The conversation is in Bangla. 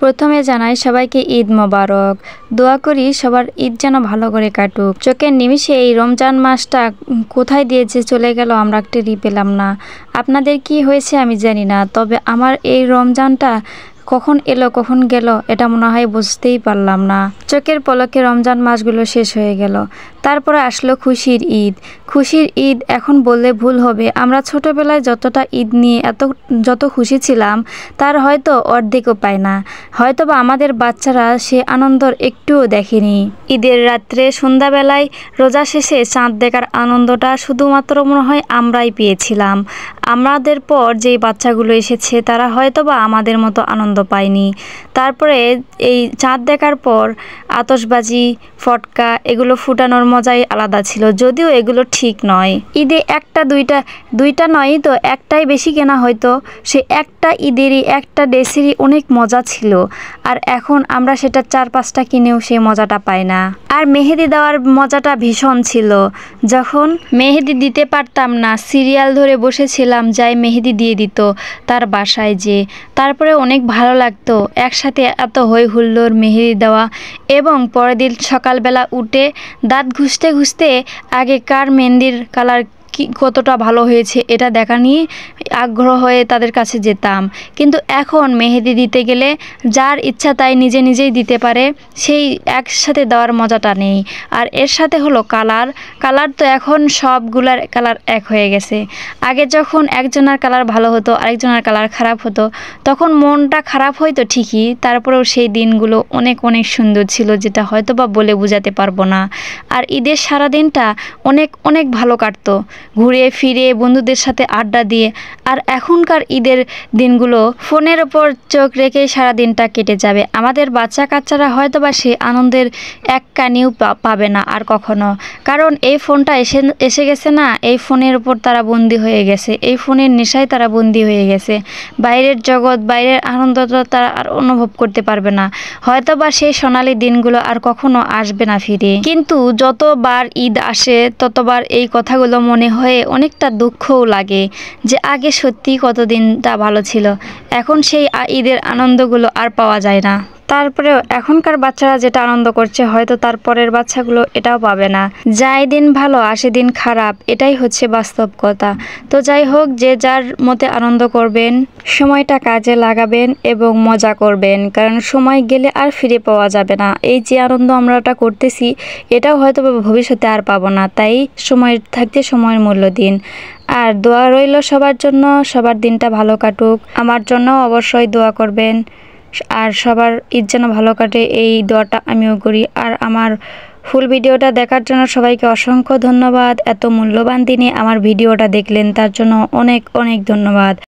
প্রথমে জানাই সবাইকে ঈদ মোবারক। দোয়া করি সবার ঈদ যেন ভালো করে কাটুক। চোখের নিমিষে এই রমজান মাসটা কোথায় দিয়ে যে চলে গেল আমরা টেরই পেলাম না। আপনাদের কি হয়েছে আমি জানি না, তবে আমার এই রমজানটা কখন এলো কখন গেল এটা মনে হয় বুঝতেই পারলাম না। চোখের পলকে রমজান মাসগুলো শেষ হয়ে গেল। তারপরে আসলো খুশির ঈদ। খুশির ঈদ এখন বললে ভুল হবে। আমরা ছোটবেলায় যতটা ঈদ নিয়ে যত খুশি ছিলাম তার হয়তো অর্ধেকও পায় না। হয়তো বা আমাদের বাচ্চারা সে আনন্দর একটুও দেখেনি। ঈদের রাত্রে সন্ধ্যাবেলায় রোজা শেষে চাঁদ দেখার আনন্দটা শুধুমাত্র মনে হয় আমরাই পেয়েছিলাম। আমাদের পর যেই বাচ্চাগুলো এসেছে তারা হয়তো বা আমাদের মতো আনন্দ পায়নি। তারপরে এই চাঁদ দেখার পর আতশবাজি, ফটকা এগুলো ফুটানোর মজাই আলাদা ছিল, যদিও এগুলো ঠিক নয়। ঈদে দুইটা নয় তো একটাই বেশি কেনা হয়তো, সে একটা ঈদেরই একটা ড্রেসেরই অনেক মজা ছিল। আর এখন আমরা সেটা 4-5টা কিনেও সেই মজাটা পাই না। আর মেহেদি দেওয়ার মজাটা ভীষণ ছিল। যখন মেহেদি দিতে পারতাম না, সিরিয়াল ধরে বসেছিলাম যাই মেহেদি দিয়ে দিত তার বাসায় যে। তারপরে অনেক ভালো লাগতো একসাথে এত হই হুল্লোড় মেহেদি দেওয়া। এবং পরের দিন সকালবেলা উঠে দাঁত ঘষতে ঘষতে আগে কার মেহেদির কালার কতটা ভালো হয়েছে এটা দেখা নিয়ে আগ্রহ হয়ে তাদের কাছে যেতাম। কিন্তু এখন মেহেদি দিতে গেলে যার ইচ্ছা তাই নিজেই দিতে পারে, সেই একসাথে দেওয়ার মজাটা নেই। আর এর সাথে হলো কালার তো এখন সবগুলার কালার এক হয়ে গেছে। আগে যখন একজনের কালার ভালো হতো আরেকজনের কালার খারাপ হতো তখন মনটা খারাপ হয়তো ঠিকই, তারপরেও সেই দিনগুলো অনেক সুন্দর ছিল, যেটা হয়তো বা বলে বোঝাতে পারবো না। আর ঈদের সারাদিনটা অনেক ভালো কাটতো, ঘুরে ফিরে বন্ধুদের সাথে আড্ডা দিয়ে। আর এখনকার ঈদের দিনগুলো ফোনের ওপর চোখ রেখে সারা দিনটা কেটে যাবে। আমাদের বাচ্চা কাচ্চারা হয়তো বা সে আনন্দের এক কানিও পাবে না আর কখনো, কারণ এই ফোনটা এসে গেছে না, এই ফোনের ওপর তারা বন্দী হয়ে গেছে, এই ফোনের নেশায় তারা বন্দী হয়ে গেছে। বাইরের জগৎ, বাইরের আনন্দটা তারা আর অনুভব করতে পারবে না। হয়তো বা সেই সোনালি দিনগুলো আর কখনো আসবে না ফিরে। কিন্তু যতবার ঈদ আসে ততবার এই কথাগুলো মনে হয়ে অনেকটা দুঃখও লাগে যে আগে সত্যি কত দিনটা ভালো ছিল, এখন সেই ঈদের আনন্দগুলো আর পাওয়া যায় না। তারপরেও এখনকার বাচ্চারা যেটা আনন্দ করছে হয়তো তারপরের বাচ্চাগুলো এটাও পাবে না। যাই দিন ভালো আসে দিন খারাপ, এটাই হচ্ছে বাস্তব কথা। তো যাই হোক, যে যার মতে আনন্দ করবেন, সময়টা কাজে লাগাবেন এবং মজা করবেন, কারণ সময় গেলে আর ফিরে পাওয়া যাবে না। এই যে আনন্দ আমরা ওটা করতেছি এটাও হয়তো ভবিষ্যতে আর পাবো না, তাই সময় থাকতে সময়ের মূল্য দিন। আর দোয়া রইল সবার জন্য, সবার দিনটা ভালো কাটুক। আমার জন্য অবশ্যই দোয়া করবেন, আর সবার ঈদ যেন ভালো কাটে এই দোয়াটা আমিও করি। আর আমার ফুল ভিডিওটা দেখার জন্য সবাইকে অসংখ্য ধন্যবাদ। এত মূল্যবান দিনে আমার ভিডিওটা দেখলেন তার জন্য অনেক ধন্যবাদ।